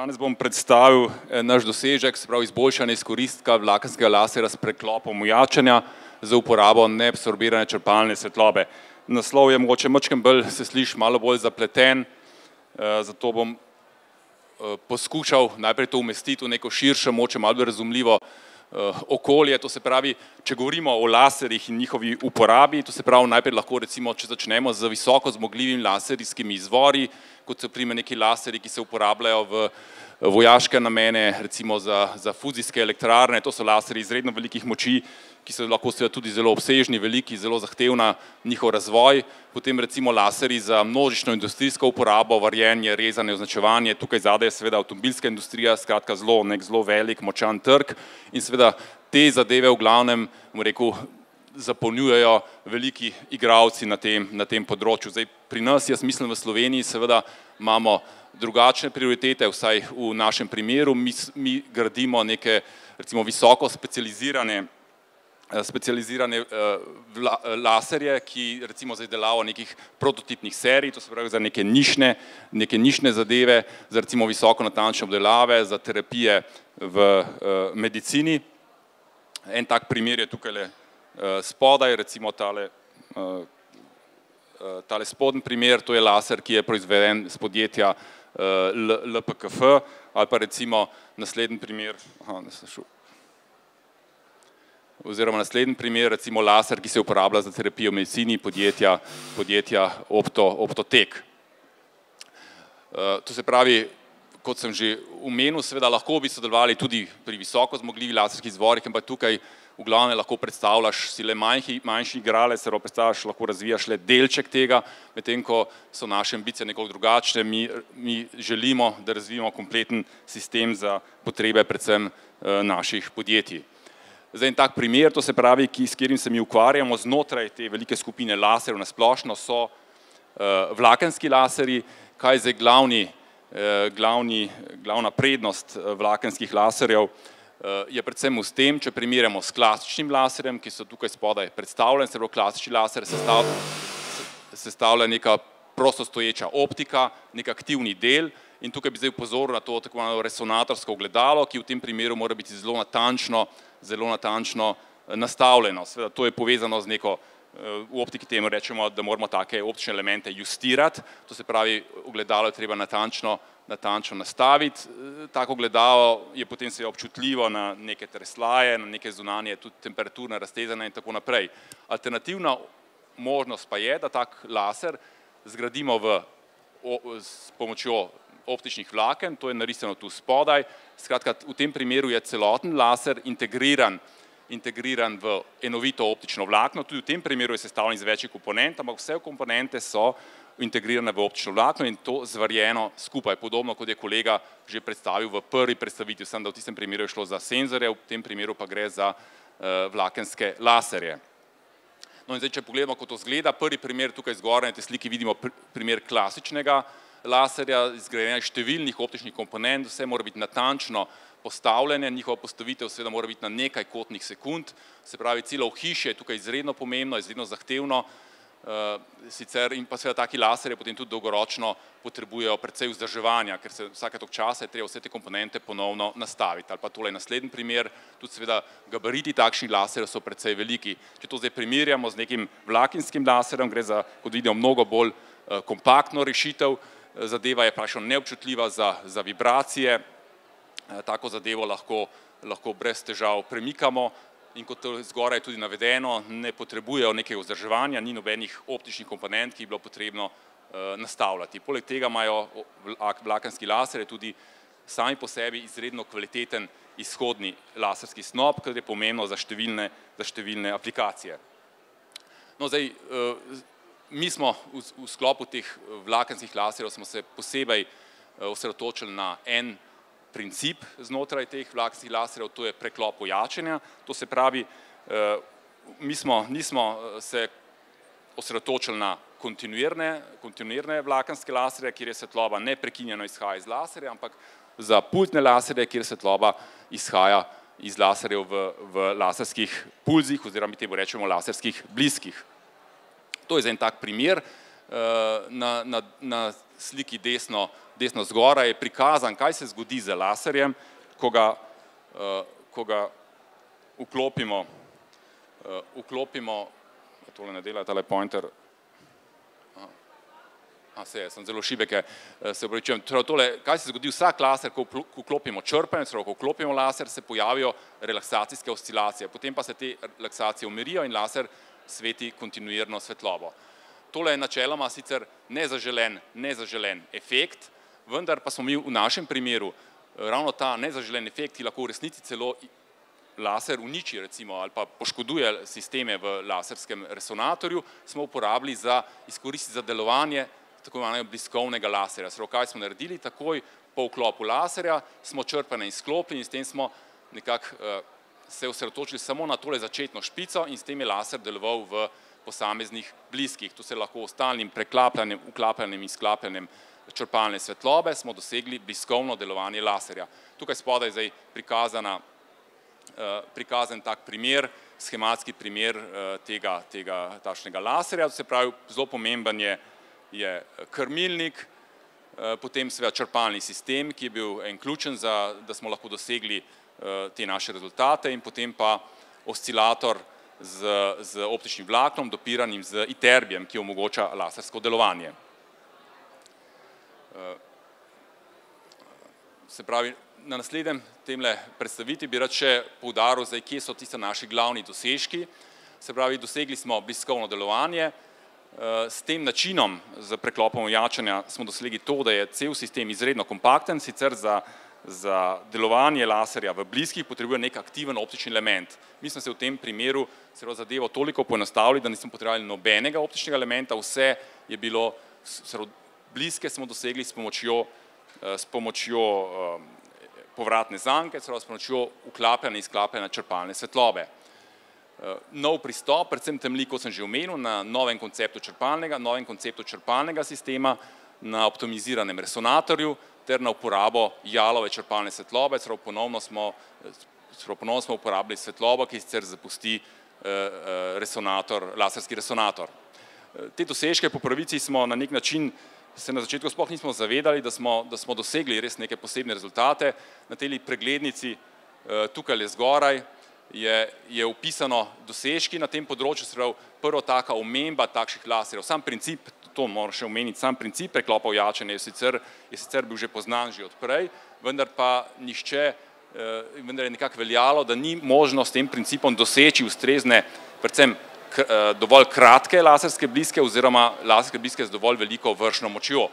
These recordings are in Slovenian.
Danes bom predstavil naš dosežek, se pravi izboljšanje izkoristka vlakenskega laserja s preklopom ojačanja za uporabo neabsorbirane črpalne svetlobe. Naslov je mogoče majčkeno bolj, se sliši malo bolj zapleten, zato bom poskušal najprej to umestiti v neko širše, mogoče malo bolj razumljivo okolje. To se pravi, če govorimo o laserjih in njihovi uporabi, to se pravi najprej lahko recimo, če začnemo z visoko zmogljivimi laserijskimi izvori, kot so primer neki laserji, ki se uporabljajo v vojaške namene, recimo za fuzijske elektrarne, to so laserji izredno velikih moči, ki so lahko seveda tudi zelo obsežni, veliki, zelo zahtevna njihov razvoj, potem recimo laserji za množično industrijsko uporabo, varjenje, rezanje, označevanje, tukaj zadaj je seveda avtomobilska industrija, skratka nek zelo velik, močan trg in seveda te zadeve v glavnem, bom rekel, zapolnjujejo veliki igralci na tem področju. Zdaj, pri nas, jaz mislim v Sloveniji, seveda imamo drugačne prioritete, vsaj v našem primeru, mi gradimo neke recimo visoko specializirane laserje, ki recimo za izdelavo nekih prototipnih serij, to se pravi za neke nišne zadeve, za recimo visoko natančne obdelave, za terapije v medicini. En tak primer je tukaj spodaj, recimo tale spodnji primer, to je laser, ki je proizveden z podjetja LPKF, ali pa recimo naslednji primer, naslednji primer, recimo laser, ki se uporablja za terapijo v medicini, podjetja Optotek. To se pravi, kot sem že omenil, seveda lahko bi sodelovali tudi pri visoko zmogljivih laserskih izvorih, ampak tukaj v glavnem lahko predstavljaš si le manjši igralec, se predstavljaš, lahko razvijaš le delček tega, medtem ko so naše ambicije nekoliko drugačne, mi želimo, da razvijemo kompleten sistem za potrebe predvsem naših podjetij. Zdaj en tak primer, to se pravi, s katerim se mi ukvarjamo znotraj te velike skupine laserjev na splošno, so vlakenski laserji. Kaj je zdaj glavna prednost vlakenskih laserjev, je predvsem v tem, če primerjamo s klasičnim laserjem, ki so tukaj spodaj predstavljeni, se pravi klasični laser sestavlja neka prostostoječa optika, nek aktivni del in tukaj bi zdaj upozoril na to tako imenovano resonatorsko ogledalo, ki v tem primeru mora biti zelo natančno nastavljeno. Seveda to je povezano z neko, v optiki temu rečemo, da moramo take optične elemente justirati, to se pravi, ogledalo je treba natančno nastaviti. Tako ogledalo je potem seveda občutljivo na neke treslaje, na neke zunanje tudi temperaturne raztezanje in tako naprej. Alternativna možnost pa je, da tak laser zgradimo s pomočjo optičnih vlaken, to je narisano tu spodaj. Skratka, v tem primeru je celoten laser integriran v enovito optično vlakno, tudi v tem primeru je sestavljen iz večjih komponent, ampak vse komponente so integrirane v optično vlakno in to zvarjeno skupaj, podobno kot je kolega že predstavil v prvi predstavitvi, samo da v tistem primeru je šlo za senzorje, v tem primeru pa gre za vlakenske laserje. No in zdaj, če pogledamo, kako to izgleda, prvi primer tukaj zgoraj na tej sliki vidimo primer klasičnega laserja, izgrajenja številnih optičnih komponent, vse mora biti natančno postavljene, njihova postavitev seveda mora biti na nekaj kotnih sekund, se pravi, celo ohišje je tukaj izredno pomembno, izredno zahtevno, sicer in pa seveda taki laserji potem tudi dolgoročno potrebujejo precej vzdrževanja, ker se vsake toliko časa je treba vse te komponente ponovno nastaviti. Ali pa tole naslednji primer, tudi seveda gabariti takšnih laserjev so precej veliki. Če to zdaj primerjamo z nekim vlakenskim laserjem, gre za, kot vidimo, mnogo bolj kompaktno rešitev, zadeva je praktično neobčutljiva za vibracije, tako zadevo lahko brez težav premikamo in kot zgoraj je tudi navedeno, ne potrebujejo nekaj vzdrževanja, ni nobenih optičnih komponent, ki bi bilo potrebno nastavljati. Poleg tega imajo vlakenski laserji tudi sami po sebi izredno kvaliteten izhodni laserski snop, kar je pomembno za številne aplikacije. No zdaj, mi smo v sklopu teh vlakenskih laserjev smo se posebej osredotočili na en princip znotraj teh vlakenskih laserjev, to je preklop ojačanja. To se pravi, nismo se osredotočili na kontinuirne vlakenske laserje, kjer je svetloba neprekinjeno izhaja iz laserja, ampak za pultne laserje, kjer svetloba izhaja iz laserjev v laserskih pulzih oziroma mi temu rečemo laserskih bliskih. To je za en tak primer, na sliki desno desno zgoraj, je prikazan, kaj se zgodi z laserjem, ko ga vklopimo, tole ne dela, tale pointer, sem zelo šibek, se upravičujem, kaj se zgodi vsak laser, ko vklopimo črpanje, ko vklopimo laser, se pojavijo relaksacijske oscilacije, potem pa se te relaksacije umirijo in laser sveti kontinuirno svetlobo. Tole je načeloma sicer nezaželen efekt, vendar pa smo mi v našem primeru ravno ta nezaželen efekt, ki lahko v resnici celo laser uniči recimo ali pa poškoduje sisteme v laserskem resonatorju, smo uporabili za izkoristiti za delovanje tako imenovanega bliskovnega laserja. Kaj smo naredili? Takoj po vklopu laserja smo črpanje izklopili in s tem smo nekako se osredotočili samo na tole začetno špico in s tem je laser deloval v posameznih bliskih. Tu se lahko stalnim preklapljanjem, vklapljanjem in sklapljanjem črpalne svetlobe smo dosegli bliskovno delovanje laserja. Tukaj spodaj je zdaj prikazan tak primer, schematski primer tega takšnega laserja. Se pravi, zelo pomemben je krmilnik, potem seveda črpalni sistem, ki je bil en ključen, da smo lahko dosegli te naše rezultate in potem pa oscilator z optičnim vlaknom, dopiranim z iterbijem, ki omogoča lasersko delovanje. Se pravi, na naslednjem temle predstaviti bi rad še poudaril, kje so tiste naši glavni dosežki. Se pravi, dosegli smo bliskovno delovanje, s tem načinom z preklopom ojačanja smo dosegli to, da je cel sistem izredno kompakten, sicer za delovanje laserja v bliskih potrebuje nek aktiven optični element. Mi smo se v tem primeru zadevo toliko poenostavili, da nismo potrebovali nobenega optičnega elementa, vse je bilo, bliske smo dosegli s pomočjo povratne zanke, s pomočjo vklapljanja in izklapljanja črpalne svetlobe. Nov pristop, predvsem temelji, kot sem že omenil, na novem konceptu črpalnega sistema, na optimiziranem resonatorju ter na uporabo jalove črpalne svetlobe, ponovno smo uporabili svetlobo, ki sicer zapusti laserski resonator. Te dosežke po pravici smo na nek način se na začetku sploh nismo zavedali, da smo dosegli res neke posebne rezultate. Na tej preglednici tukaj le zgoraj je opisano dosežki na tem področju, se pravi prvo taka omemba takšnih laserjev. Sam princip, to moram še omeniti, sam princip preklopa ojačanja je sicer bil že poznan že odprej, vendar pa vendar je nekako veljalo, da ni možno s tem principom doseči ustrezne, predvsem dovolj kratke laserske bliske oziroma laserske bliske z dovolj veliko vršno močjo.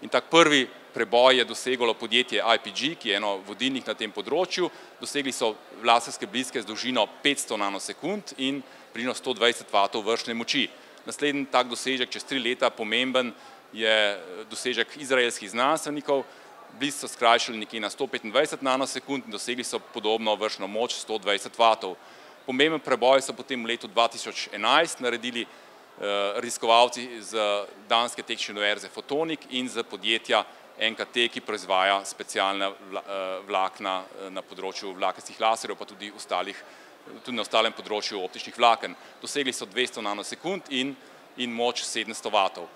In tak prvi preboj je doseglo podjetje IPG, ki je eno vodilnih na tem področju. Dosegli so laserske bliske z dolžino 500 nanosekund in približno 120 vatov vršne moči. Naslednji tak dosežek čez 3 leta, pomemben, je dosežek izraelskih znanstvenikov. Blisk so skrajšali nekje na 125 nanosekund in dosegli so podobno vršno moč 120 vatov. Pomemben preboj so potem v letu 2011 naredili raziskovalci z danske tehnične univerze Photonic in z podjetja NKT, ki proizvaja specialna vlakna na področju vlakenskih laserjev, pa tudi na ostalem področju optičnih vlaken. Dosegli so 200 nanosekund in moč 700 vatov.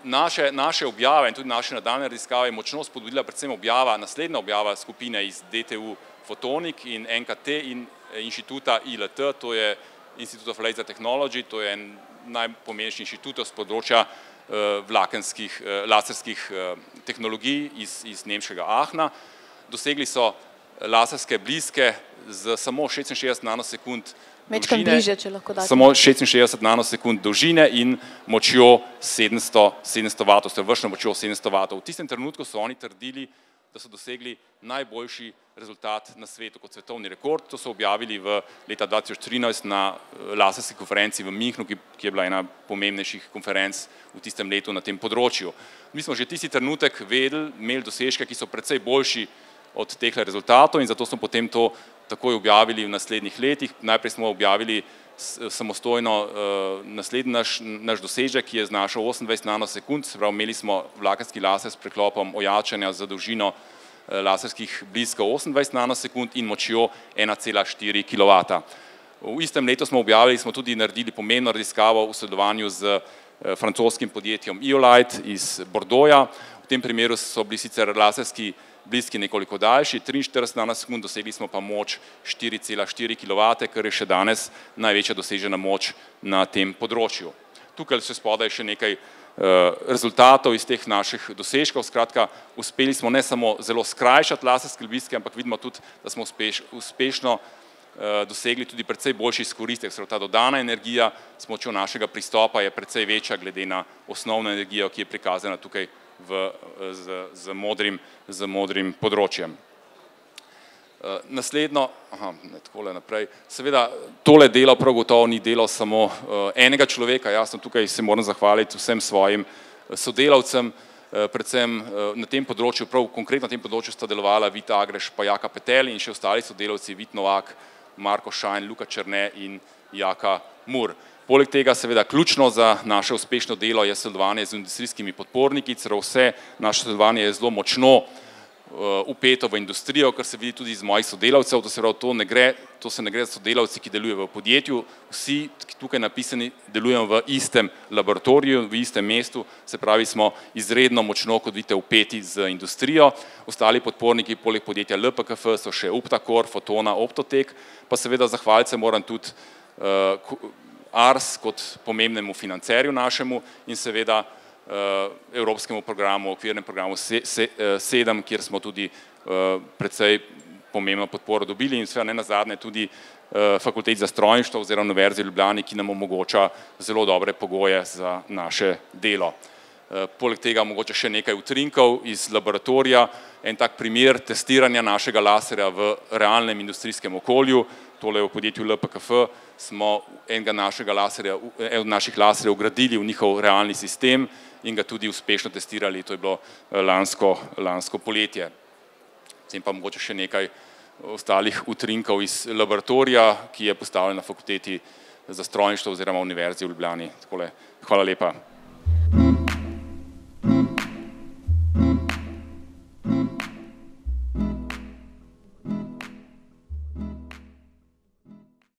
Naše objave in tudi naše nadaljnje raziskave je močno spodbudila predvsem naslednja objava skupine iz DTU Photonic in NKT in inštituta ILT, to je Institute of Laser Technology, to je en najpomembnejši inštitut z področja laserskih tehnologij iz nemškega Aachna. Dosegli so laserske bliske z samo 66 nanosekund dolžine in močjo 700 vatov, s vršno močjo 700 vatov. V tistem trenutku so oni trdili, da so dosegli najboljši rezultat na svetu kot svetovni rekord. To so objavili v leta 2013 na laserski konferenci v Münchnu, ki je bila ena pomembnejših konferenc v tistem letu na tem področju. Mi smo že tisti trenutek imeli dosežke, ki so precej boljši od teh rezultatov in zato smo potem to takoj objavili v naslednjih letih. Najprej smo objavili samostojno naslednji naš dosežek, ki je znašal 28 nanosekund, se pravi, imeli smo vlakenski laser s preklopom ojačanja za dolžino laserskih bliskov 28 nanosekund in močjo 1,4 kW. V istem letu smo tudi naredili pomembno raziskavo v sodelovanju z francoskim podjetjem Iolite iz Bordeauxa. V V tem primeru so bili sicer laserski bliski nekoliko daljši, 43 nanosekund, dosegli smo pa moč 4,4 kW, kar je še danes največja dosežena moč na tem področju. Tukaj se spodaj še nekaj rezultatov iz teh naših dosežkov. Skratka, uspeli smo ne samo zelo skrajšati laserske bliske, ampak vidimo tudi, da smo uspešno dosegli tudi precej boljši izkoristek. Ta dodana energija s pomočjo našega pristopa je precej večja glede na osnovno energijo, ki je prikazana tukaj z modrim področjem. Naslednjo, takole naprej, seveda tole delo prav gotovo ni delo samo enega človeka, jaz tukaj se moram zahvaliti vsem svojim sodelavcem, predvsem na tem področju, prav konkretno na tem področju sta delovala Vit Agreš pa Jaka Petel in še ostali sodelavci Vit Novak, Marko Šajn, Luka Černe in Jaka Mur. Poleg tega seveda ključno za naše uspešno delo je sodelovanje z industrijskimi podporniki, celo vse naše sodelovanje je zelo močno vpeto v industrijo, kar se vidi tudi iz mojih sodelavcev, to se ne gre za sodelavci, ki delujejo v podjetju, vsi tukaj napisani delujemo v istem laboratoriju, v istem mestu, se pravi smo izredno močno, kot vidite, vpeti z industrijo. Ostali podporniki poleg podjetja LPKF so še Uptakor, Fotona, Optotek, pa seveda zahvaliti se moram tudi ARS kot pomembnemu financerju našemu in seveda evropskemu programu, okvirnem programu 7, kjer smo tudi precej pomembno podporo dobili in seveda ne nazadnje tudi Fakulteti za strojništvo oziroma Univerzi v Ljubljani, ki nam omogoča zelo dobre pogoje za naše delo. Poleg tega mogoče še nekaj utrinkov iz laboratorija, en tak primer testiranja našega laserja v realnem industrijskem okolju, tole v podjetju LPKF smo enega od naših laserjev ugradili v njihov realni sistem in ga tudi uspešno testirali, to je bilo lansko poletje. Potem pa mogoče še nekaj ostalih utrinkov iz laboratorija, ki je postavljen na Fakulteti za strojništvo oziroma Univerzi v Ljubljani. Hvala lepa.